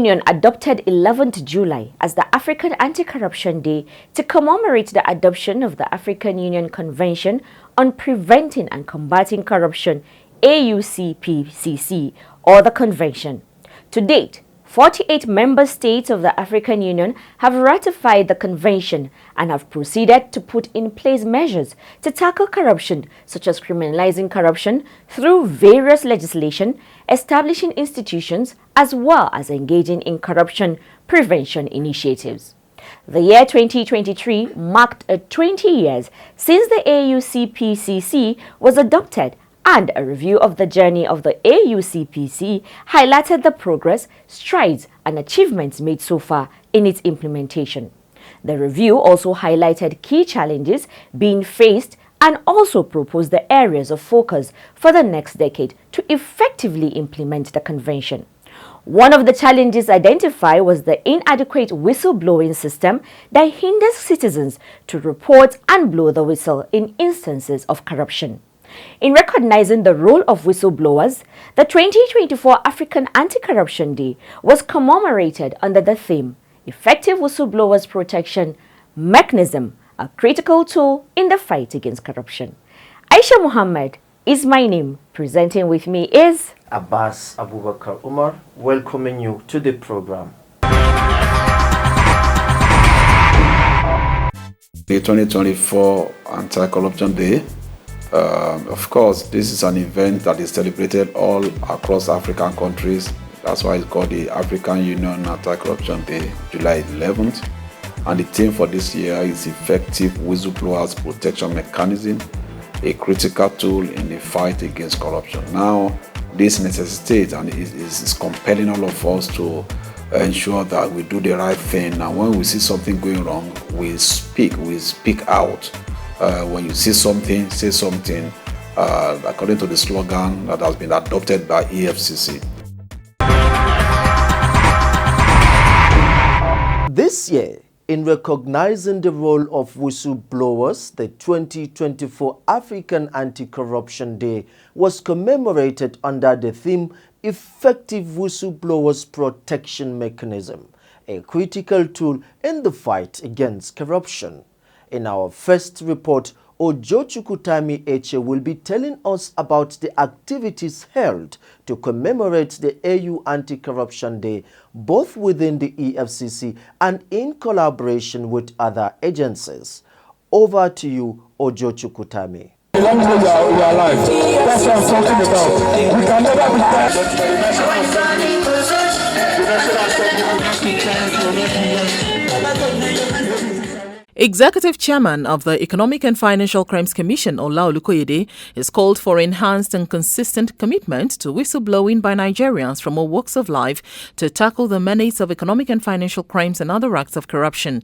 Union adopted 11th July as the African Anti-Corruption Day to commemorate the adoption of the African Union Convention on Preventing and Combating Corruption, EFCC, or the Convention. To date, 48 member states of the African Union have ratified the convention and have proceeded to put in place measures to tackle corruption, such as criminalizing corruption through various legislation, establishing institutions, as well as engaging in corruption prevention initiatives. The year 2023 marked 20 years since the EFCC was adopted, and a review of the journey of the EFCC highlighted the progress, strides, and achievements made so far in its implementation. The review also highlighted key challenges being faced and also proposed the areas of focus for the next decade to effectively implement the convention. One of the challenges identified was the inadequate whistleblowing system that hinders citizens to report and blow the whistle in instances of corruption. In recognizing the role of whistleblowers, the 2024 African Anti-Corruption Day was commemorated under the theme, Effective Whistleblowers Protection Mechanism, a critical tool in the fight against corruption. Aisha Muhammad is my name. Presenting with me is Abbas Abubakar Umar, welcoming you to the program. The 2024 Anti-Corruption Day. Of course, this is an event that is celebrated all across African countries. That's why it's called the African Union Anti-Corruption Day, July 11th. And the theme for this year is Effective Whistleblowers Protection Mechanism, a critical tool in the fight against corruption. Now, this necessitates and is compelling all of us to ensure that we do the right thing. And when we see something going wrong, we speak out. When you see something, say something, according to the slogan that has been adopted by EFCC. This year, in recognizing the role of whistleblowers, the 2024 African Anti-Corruption Day was commemorated under the theme Effective Whistleblowers Protection Mechanism, a critical tool in the fight against corruption. In our first report, Ojochukutami Eche will be telling us about the activities held to commemorate the AU Anti-Corruption Day, both within the EFCC and in collaboration with other agencies. Over to you, Ojochukutami. The language we are alive. That's what I'm talking about. We can never Executive Chairman of the Economic and Financial Crimes Commission, Ola Olukoyede, has called for enhanced and consistent commitment to whistleblowing by Nigerians from all walks of life to tackle the menace of economic and financial crimes and other acts of corruption.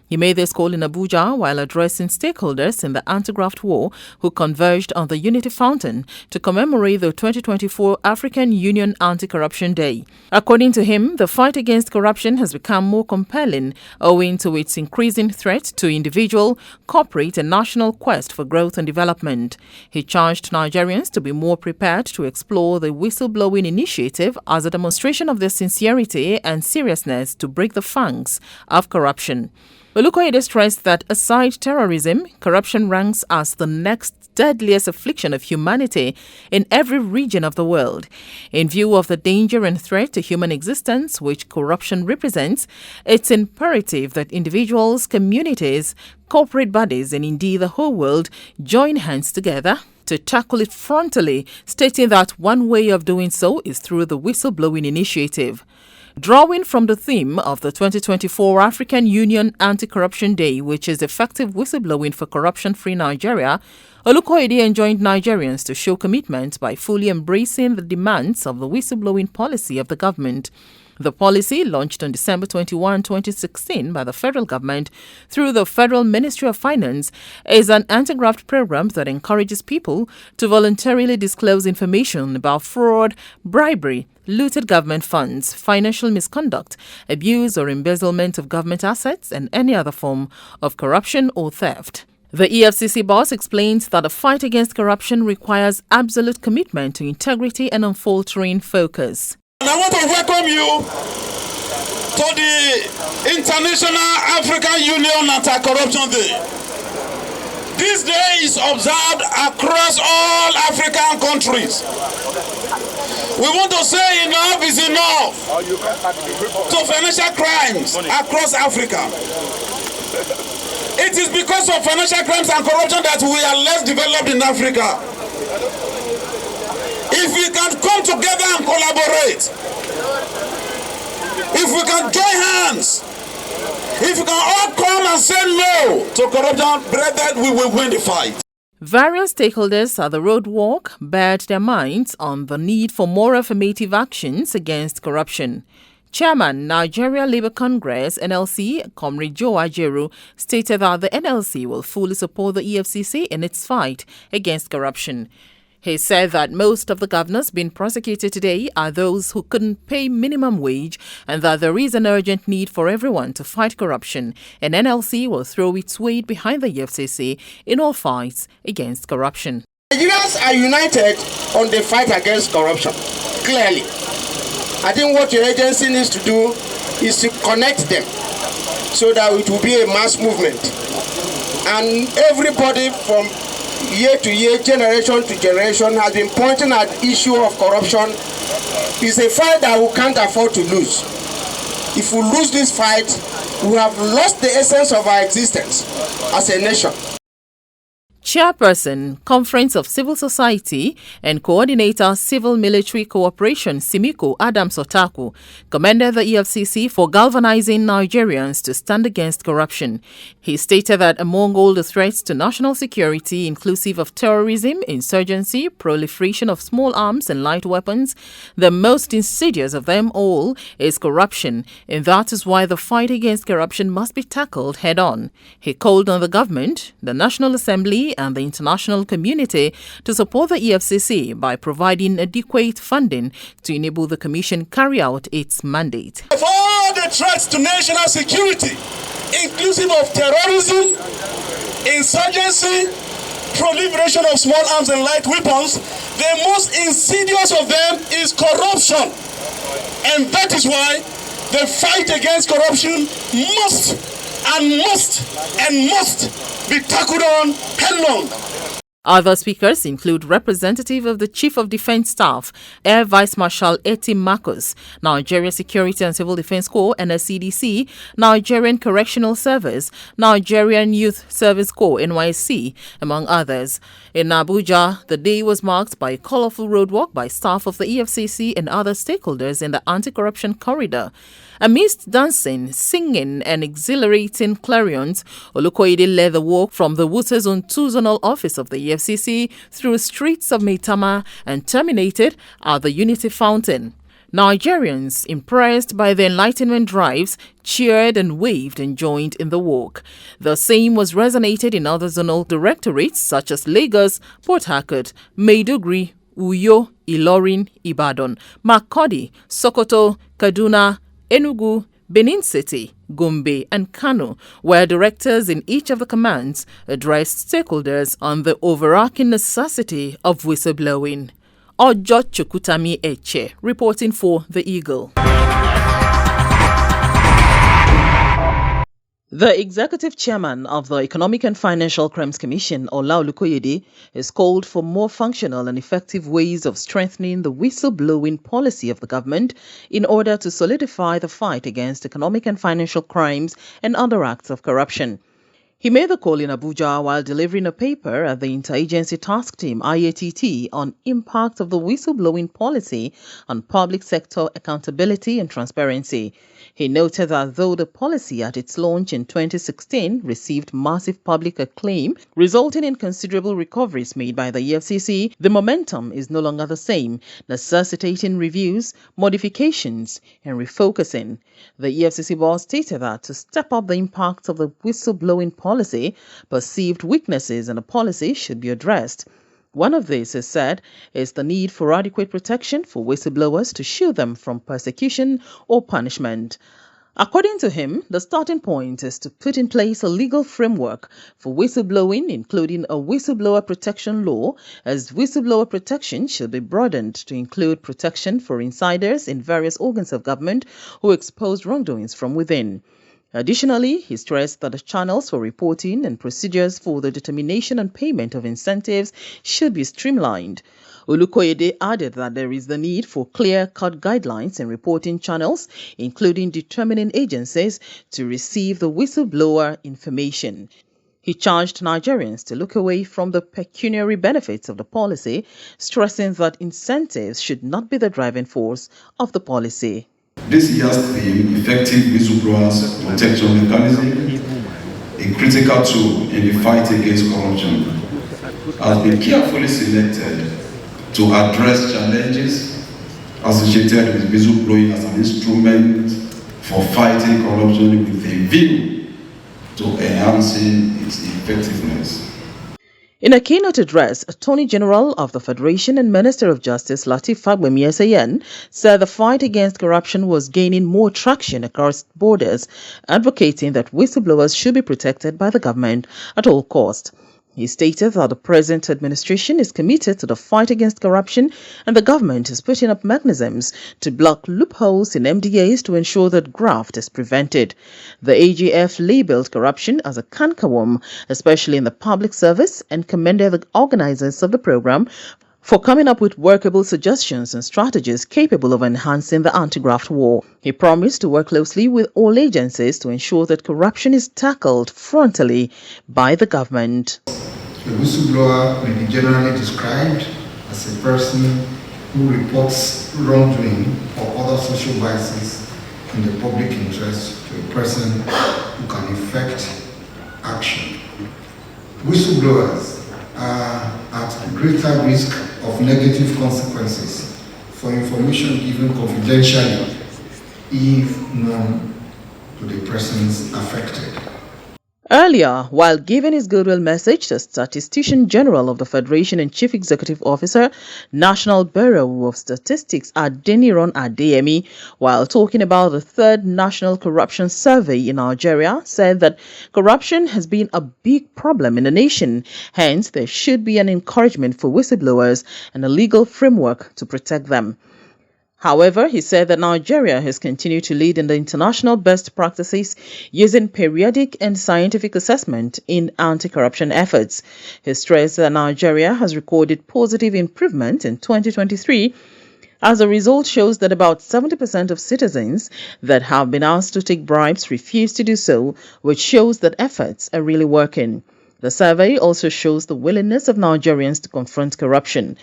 He made this call in Abuja while addressing stakeholders in the anti-graft war who converged on the Unity Fountain to commemorate the 2024 African Union Anti-Corruption Day. According to him, the fight against corruption has become more compelling owing to its increasing threat to individual, corporate and national quest for growth and development. He charged Nigerians to be more prepared to explore the whistleblowing initiative as a demonstration of their sincerity and seriousness to break the fangs of corruption. Olukoyede stressed that aside terrorism, corruption ranks as the next deadliest affliction of humanity in every region of the world. In view of the danger and threat to human existence which corruption represents, it's imperative that individuals, communities, corporate bodies, and indeed the whole world join hands together to tackle it frontally, stating that one way of doing so is through the whistleblowing initiative. Drawing from the theme of the 2024 African Union Anti-Corruption Day, which is effective whistleblowing for corruption-free Nigeria, Olukoyede enjoined Nigerians to show commitment by fully embracing the demands of the whistleblowing policy of the government. The policy, launched on December 21, 2016 by the federal government through the Federal Ministry of Finance, is an anti-graft program that encourages people to voluntarily disclose information about fraud, bribery, looted government funds, financial misconduct, abuse or embezzlement of government assets, and any other form of corruption or theft. The EFCC boss explains that the fight against corruption requires absolute commitment to integrity and unfaltering focus. And I want to welcome you to the International African Union Anti-Corruption Day. This day is observed across all African countries. We want to say enough is enough to financial crimes across Africa. It is because of financial crimes and corruption that we are less developed in Africa. If we can come together and collaborate, if we can join hands, if we can all come and say no to corruption, brethren, we will win the fight. Various stakeholders at the roadwalk bared their minds on the need for more affirmative actions against corruption. Chairman, Nigeria Labour Congress, NLC, Comrade Joe Ajeru, stated that the NLC will fully support the EFCC in its fight against corruption. He said that most of the governors being prosecuted today are those who couldn't pay minimum wage and that there is an urgent need for everyone to fight corruption, and NLC will throw its weight behind the EFCC in all fights against corruption. Nigerians are united on the fight against corruption, clearly. I think what your agency needs to do is to connect them so that it will be a mass movement. And everybody from year to year, generation to generation, has been pointing at the issue of corruption. It's a fight that we can't afford to lose. If we lose this fight, we have lost the essence of our existence as a nation. Chairperson, Conference of Civil Society and Coordinator Civil-Military Cooperation, Simiko Adams Otaku, commended the EFCC for galvanizing Nigerians to stand against corruption. He stated that among all the threats to national security, inclusive of terrorism, insurgency, proliferation of small arms and light weapons, the most insidious of them all is corruption, and that is why the fight against corruption must be tackled head-on. He called on the government, the National Assembly, and the international community to support the EFCC by providing adequate funding to enable the Commission carry out its mandate. Of all the threats to national security, inclusive of terrorism, insurgency, proliferation of small arms and light weapons, the most insidious of them is corruption. And that is why the fight against corruption must be tackled on headlong. Other speakers include representative of the Chief of Defense Staff, Air Vice Marshal Eti Marcus, Nigeria Security and Civil Defense Corps (NSCDC), Nigerian Correctional Service, Nigerian Youth Service Corps (NYSC), among others. In Abuja, the day was marked by a colorful roadwalk by staff of the EFCC and other stakeholders in the anti-corruption corridor. Amidst dancing, singing, and exhilarating clarions, Olukoyede led the walk from the Wuta Zone 2 Zonal Office of the EFCC through streets of Maitama and terminated at the Unity Fountain. Nigerians, impressed by the Enlightenment drives, cheered and waved and joined in the walk. The same was resonated in other zonal directorates such as Lagos, Port Harcourt, Maiduguri, Uyo, Ilorin, Ibadan, Makurdi, Sokoto, Kaduna, Enugu, Benin City, Gombe and Kano, where directors in each of the commands addressed stakeholders on the overarching necessity of whistleblowing. Ojo Chukutami Eche, reporting for The Eagle. The executive chairman of the Economic and Financial Crimes Commission, Ola Olukoyede, has called for more functional and effective ways of strengthening the whistleblowing policy of the government in order to solidify the fight against economic and financial crimes and other acts of corruption. He made the call in Abuja while delivering a paper at the Interagency Task Team (IATT) on impact of the whistleblowing policy on public sector accountability and transparency. He noted that though the policy at its launch in 2016 received massive public acclaim, resulting in considerable recoveries made by the EFCC, the momentum is no longer the same, necessitating reviews, modifications, and refocusing. The EFCC board stated that to step up the impact of the whistleblowing policy, perceived weaknesses in the policy should be addressed. One of these, is said, is the need for adequate protection for whistleblowers to shield them from persecution or punishment. According to him, the starting point is to put in place a legal framework for whistleblowing, including a whistleblower protection law, as whistleblower protection should be broadened to include protection for insiders in various organs of government who expose wrongdoings from within. Additionally, he stressed that the channels for reporting and procedures for the determination and payment of incentives should be streamlined. Olukoyede added that there is the need for clear-cut guidelines and reporting channels, including determining agencies to receive the whistleblower information. He charged Nigerians to look away from the pecuniary benefits of the policy, stressing that incentives should not be the driving force of the policy. This year's theme, Effective Whistleblowers Protection Mechanism, a critical tool in the fight against corruption, has been carefully selected to address challenges associated with whistleblowing as an instrument for fighting corruption with a view to enhancing its effectiveness. In a keynote address, Attorney General of the Federation and Minister of Justice Lateef Fagbemi said the fight against corruption was gaining more traction across borders, advocating that whistleblowers should be protected by the government at all costs. He stated that the present administration is committed to the fight against corruption and the government is putting up mechanisms to block loopholes in MDAs to ensure that graft is prevented. The AGF labeled corruption as a cankerworm, especially in the public service, and commended the organizers of the program for coming up with workable suggestions and strategies capable of enhancing the anti-graft war. He promised to work closely with all agencies to ensure that corruption is tackled frontally by the government. The whistleblower may be generally described as a person who reports wrongdoing or other social biases in the public interest to a person who can effect action. Whistleblowers are at greater risk of negative consequences for information given confidentially if known to the persons affected. Earlier, while giving his goodwill message, the Statistician General of the Federation and Chief Executive Officer, National Bureau of Statistics Adeniran Adeyemi, while talking about the third National Corruption Survey in Nigeria, said that corruption has been a big problem in the nation. Hence, there should be an encouragement for whistleblowers and a legal framework to protect them. However, he said that Nigeria has continued to lead in the international best practices using periodic and scientific assessment in anti-corruption efforts. He stressed that Nigeria has recorded positive improvement in 2023. As a result, shows that about 70% of citizens that have been asked to take bribes refuse to do so, which shows that efforts are really working. The survey also shows the willingness of Nigerians to confront corruption.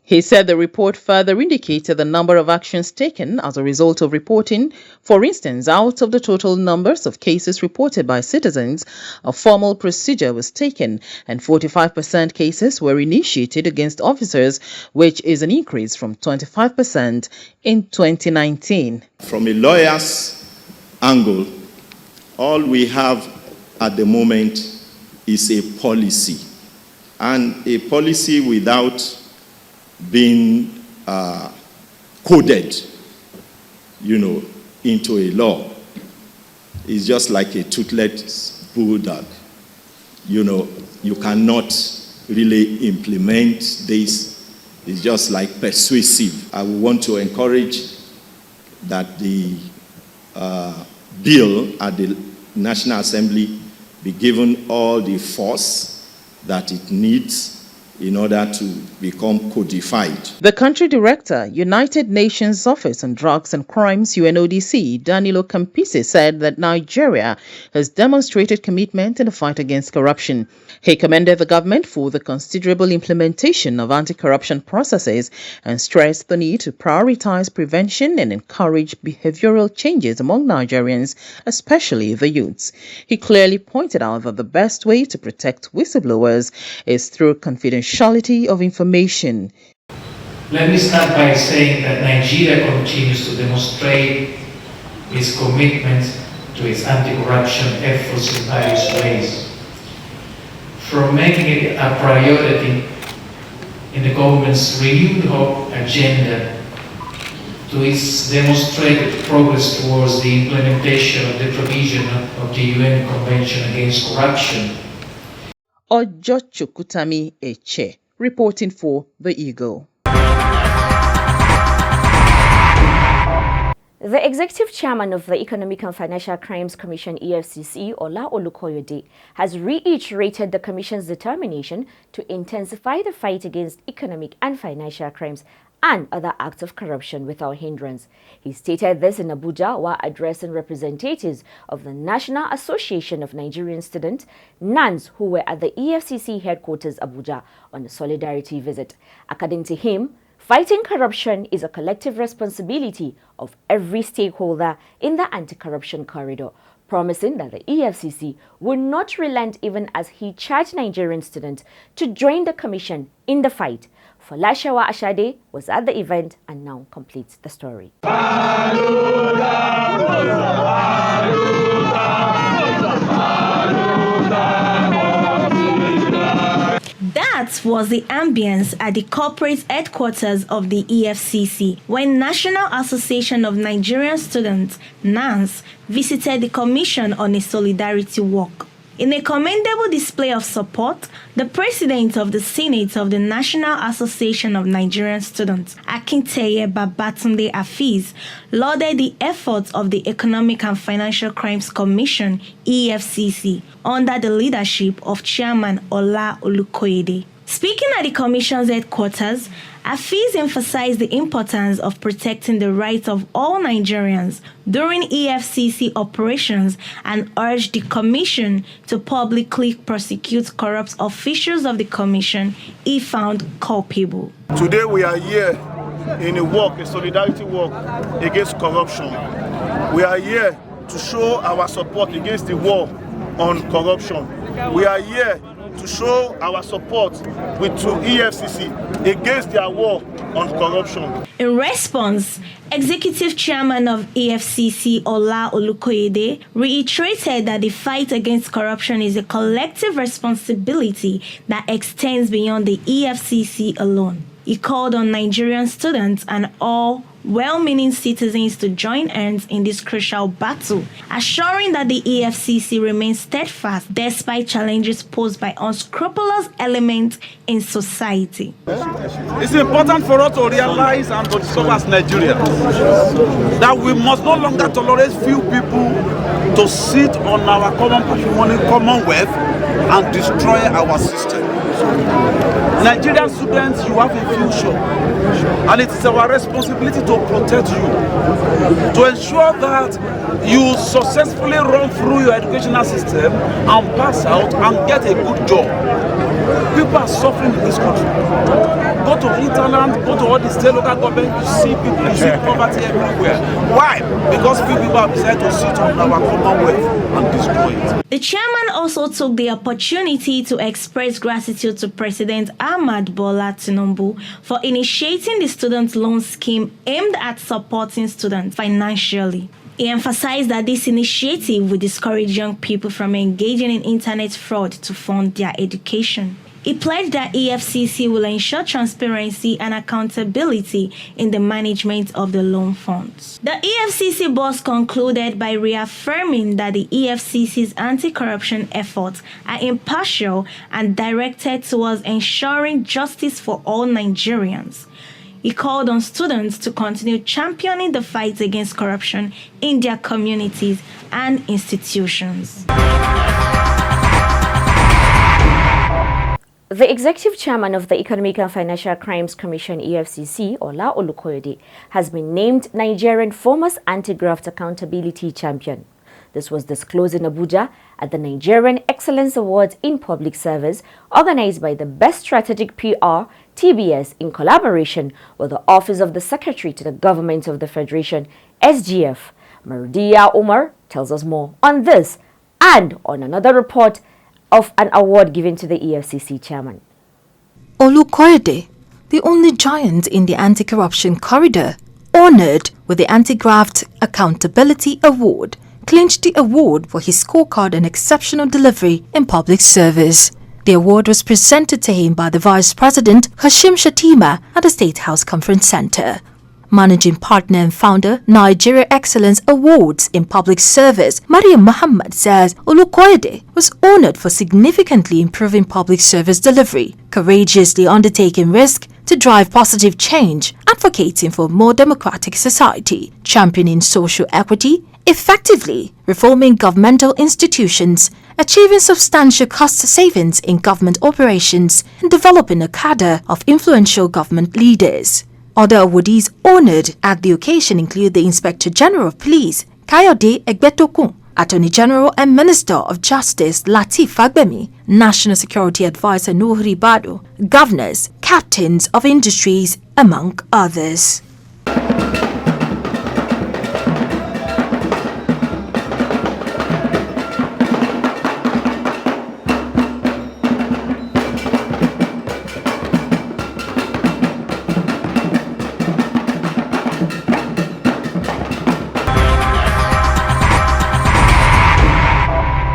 He said the report further indicated the number of actions taken as a result of reporting. For instance, out of the total numbers of cases reported by citizens, a formal procedure was taken and 45% cases were initiated against officers, which is an increase from 25% in 2019. From a lawyer's angle, all we have at the moment is a policy, and a policy without being coded, into a law is just like a toothless bulldog. You cannot really implement this. It's just like persuasive. I would want to encourage that the bill at the National Assembly be given all the force that it needs in order to become codified. The country director, United Nations Office on Drugs and Crimes, UNODC, Danilo Campisi, said that Nigeria has demonstrated commitment in the fight against corruption. He commended the government for the considerable implementation of anti-corruption processes and stressed the need to prioritize prevention and encourage behavioral changes among Nigerians, especially the youths. He clearly pointed out that the best way to protect whistleblowers is through confidentiality of information. Let me start by saying that Nigeria continues to demonstrate its commitment to its anti-corruption efforts in various ways. From making it a priority in the government's renewed hope agenda to its demonstrated progress towards the implementation of the provision of the UN Convention Against Corruption. Ojo Chukutami Eche, reporting for The Eagle. The executive chairman of the Economic and Financial Crimes Commission, EFCC, Ola Olukoyede, has reiterated the Commission's determination to intensify the fight against economic and financial crimes and other acts of corruption without hindrance. He stated this in Abuja while addressing representatives of the National Association of Nigerian Students, NANS, who were at the EFCC headquarters Abuja on a solidarity visit. According to him, fighting corruption is a collective responsibility of every stakeholder in the anti-corruption corridor, promising that the EFCC will not relent even as he charged Nigerian students to join the commission in the fight. Folashawa Ashade was at the event and now completes the story. That was the ambience at the corporate headquarters of the EFCC when National Association of Nigerian Students, NANS, visited the Commission on a solidarity walk. In a commendable display of support, the president of the Senate of the National Association of Nigerian Students, Akinteye Babatunde Afiz, lauded the efforts of the Economic and Financial Crimes Commission, EFCC, under the leadership of Chairman Ola Olukoyede. Speaking at the Commission's headquarters, Afiz emphasized the importance of protecting the rights of all Nigerians during EFCC operations and urged the Commission to publicly prosecute corrupt officials of the Commission if found culpable. Today we are here in a solidarity walk against corruption. We are here to show our support against the war on corruption. We are here to show our support to EFCC against their war on corruption. In response, Executive Chairman of EFCC Ola Olukoyede reiterated that the fight against corruption is a collective responsibility that extends beyond the EFCC alone. He called on Nigerian students and all well-meaning citizens to join hands in this crucial battle, assuring that the EFCC remains steadfast despite challenges posed by unscrupulous elements in society. It's important for us to realize and to discover as Nigerians that we must no longer tolerate few people to sit on our common patrimony, commonwealth, and destroy our system. Nigerian students, you have a future, and it is our responsibility to protect you, to ensure that you successfully run through your educational system and pass out and get a good job. People are suffering in this country. Go to Interland, go to all the state local government, you see people, you see poverty everywhere. Why? Because few people have decided to sit on our commonwealth and destroy it. The chairman also took the opportunity to express gratitude to President Ahmad Bola Tinubu for initiating the student loan scheme aimed at supporting students financially. He emphasized that this initiative will discourage young people from engaging in internet fraud to fund their education. He pledged that EFCC will ensure transparency and accountability in the management of the loan funds. The EFCC boss concluded by reaffirming that the EFCC's anti-corruption efforts are impartial and directed towards ensuring justice for all Nigerians. He called on students to continue championing the fight against corruption in their communities and institutions. The executive chairman of the Economic and Financial Crimes Commission (EFCC), Ola Olukoyede, has been named Nigerian Foremost Anti-Graft Accountability Champion. This was disclosed in Abuja at the Nigerian Excellence Awards in Public Service, organized by the Best Strategic PR, TBS, in collaboration with the Office of the Secretary to the Government of the Federation, SGF. Maridia Umar tells us more on this and on another report of an award given to the EFCC chairman. Olukoyede, the only giant in the anti-corruption corridor, honored with the Anti-Graft Accountability Award, clinched the award for his scorecard and exceptional delivery in public service. The award was presented to him by the Vice President Hashim Shatima at the State House Conference Center. Managing partner and founder, Nigeria Excellence Awards in Public Service, Mariam Muhammad says Olukoyede was honored for significantly improving public service delivery, courageously undertaking risk to drive positive change, advocating for a more democratic society, championing social equity, effectively reforming governmental institutions, achieving substantial cost savings in government operations, and developing a cadre of influential government leaders. Other awardees honored at the occasion include the Inspector General of Police, Kayode Egbetokun, Attorney General and Minister of Justice Lateef Fagbemi, National Security Advisor Nuhu Ribadu, governors, captains of industries, among others.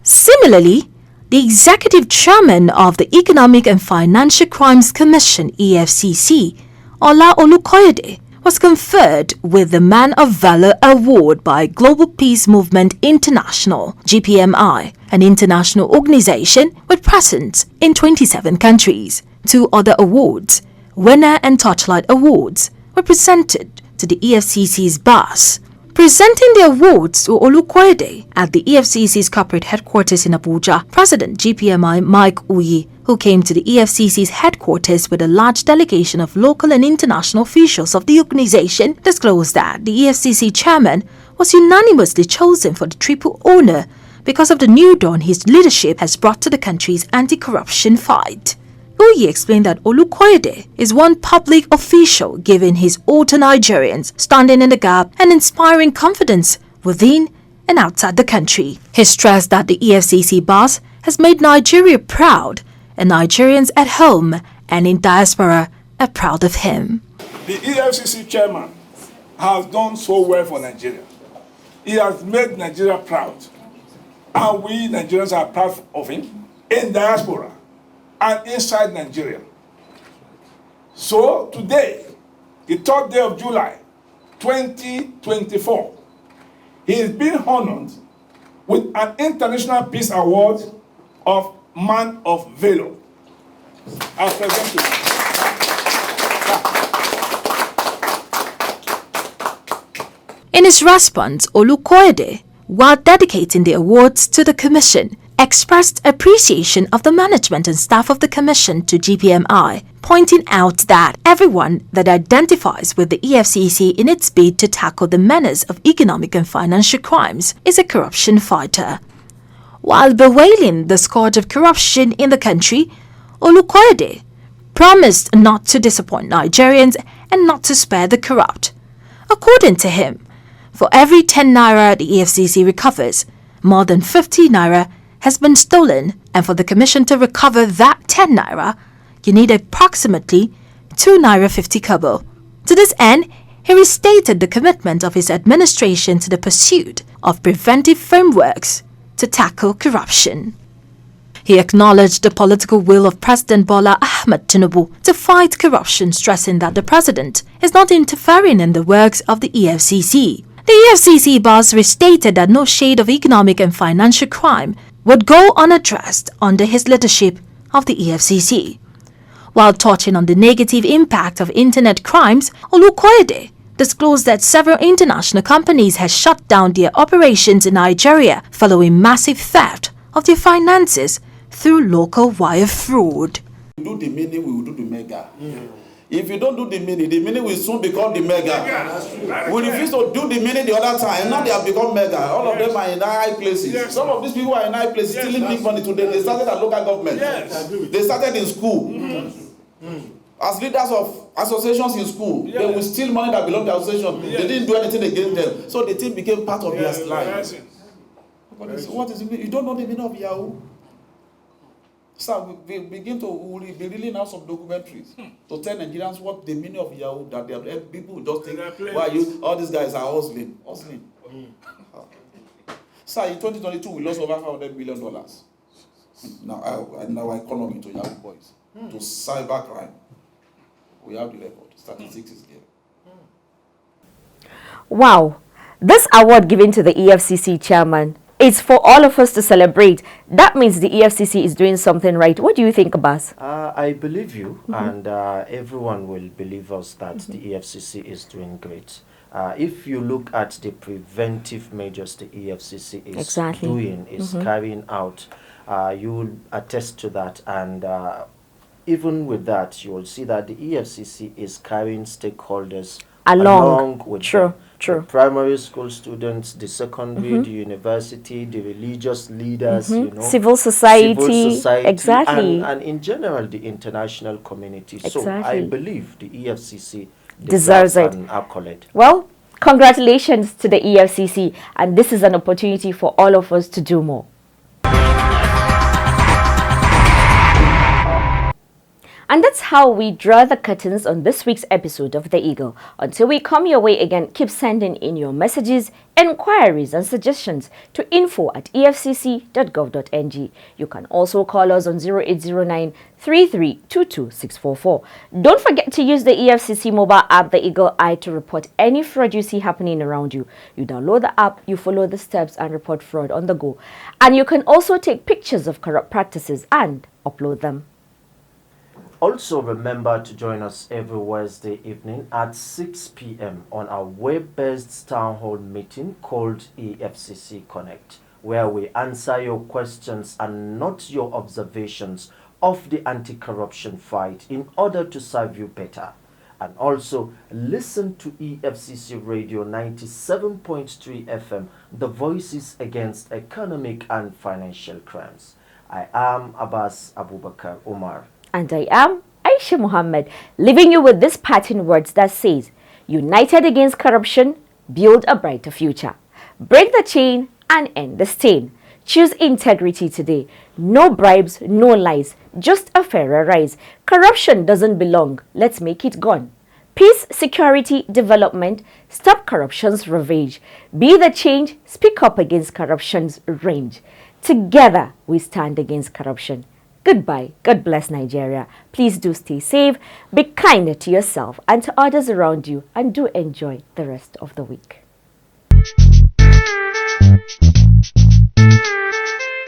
Similarly, the executive chairman of the Economic and Financial Crimes Commission (EFCC), Ola Olukoyede, was conferred with the Man of Valor Award by Global Peace Movement International (GPMI), an international organization with presence in 27 countries. 2 other awards, Winner and Torchlight Awards, were presented to the EFCC's boss. Presenting the awards to Olukoyede at the EFCC's corporate headquarters in Abuja, President GPMI Mike Uyi, who came to the EFCC's headquarters with a large delegation of local and international officials of the organization, disclosed that the EFCC chairman was unanimously chosen for the triple honor because of the new dawn his leadership has brought to the country's anti-corruption fight. Uyi explained that Olukoyede is one public official giving his all to Nigerians, standing in the gap and inspiring confidence within and outside the country. He stressed that the EFCC boss has made Nigeria proud, and Nigerians at home and in diaspora are proud of him. The EFCC chairman has done so well for Nigeria. He has made Nigeria proud, and we Nigerians are proud of him in diaspora and inside Nigeria. So today, the 3rd day of July, 2024, he is being honored with an International Peace Award of Man of Valor. I present to you. In his response, Olukoyede, while dedicating the awards to the Commission, expressed appreciation of the management and staff of the Commission to GPMI, pointing out that everyone that identifies with the EFCC in its bid to tackle the menace of economic and financial crimes is a corruption fighter. While bewailing the scourge of corruption in the country, Olukoyede promised not to disappoint Nigerians and not to spare the corrupt. According to him, for every 10 naira the EFCC recovers, more than 50 naira has been stolen, and for the Commission to recover that 10 naira, you need approximately 2 naira 50 kobo. To this end, he restated the commitment of his administration to the pursuit of preventive frameworks to tackle corruption. He acknowledged the political will of President Bola Ahmed Tinubu to fight corruption, stressing that the president is not interfering in the works of the EFCC. The EFCC boss restated that no shade of economic and financial crime would go unaddressed under his leadership of the EFCC. While touching on the negative impact of internet crimes, Olukoyede disclosed that several international companies had shut down their operations in Nigeria following massive theft of their finances through local wire fraud. Do the mini, we will do the mega. If you don't do the mini will soon become the mega. We refuse to do the mini the other time, and now they have become mega. All of them are in high places. Some of these people are in high places, stealing big money today. They started at local government. They started in school. As leaders of associations in school, they will steal money that belongs to the association. They didn't do anything against them. So the thing became part of their life. What is it? You don't know the meaning of Yahoo? So we begin to be releasing out some documentaries to tell Nigerians what the meaning of Yahoo, that they have, people just think, why all these guys are hustling. So in 2022, we lost over $500 million now in our economy to Yahoo boys, to cybercrime. We have the record. Statistics is there. Wow. This award given to the EFCC chairman is for all of us to celebrate. That means the EFCC is doing something right. What do you think, Abbas? I believe you, and everyone will believe us that the EFCC is doing great. If you look at the preventive measures the EFCC is doing, is carrying out, you will attest to that. And even with that, you will see that the EFCC is carrying stakeholders along with them. The primary school students, the secondary, the university, the religious leaders, civil society, exactly, and in general the international community. So I believe the EFCC deserves an accolade. Well, congratulations to the EFCC, and this is an opportunity for all of us to do more. And that's how we draw the curtains on this week's episode of The Eagle. Until we come your way again, keep sending in your messages, inquiries and suggestions to info@efcc.gov.ng. You can also call us on 0809 3322 644. Don't forget to use the EFCC mobile app, The Eagle Eye, to report any fraud you see happening around you. You download the app, you follow the steps and report fraud on the go. And you can also take pictures of corrupt practices and upload them. Also remember to join us every Wednesday evening at 6 p.m. on our web-based town hall meeting called EFCC Connect, where we answer your questions and note your observations of the anti-corruption fight in order to serve you better. And also listen to EFCC Radio 97.3 FM, the voices against economic and financial crimes. I am Abbas Abubakar Umar. And I am Aisha Muhammad, leaving you with this parting words that says, united against corruption, build a brighter future. Break the chain and end the stain. Choose integrity today. No bribes, no lies, just a fairer rise. Corruption doesn't belong. Let's make it gone. Peace, security, development. Stop corruption's ravage. Be the change. Speak up against corruption's range. Together we stand against corruption. Goodbye. God bless Nigeria. Please do stay safe, be kinder to yourself and to others around you, and do enjoy the rest of the week.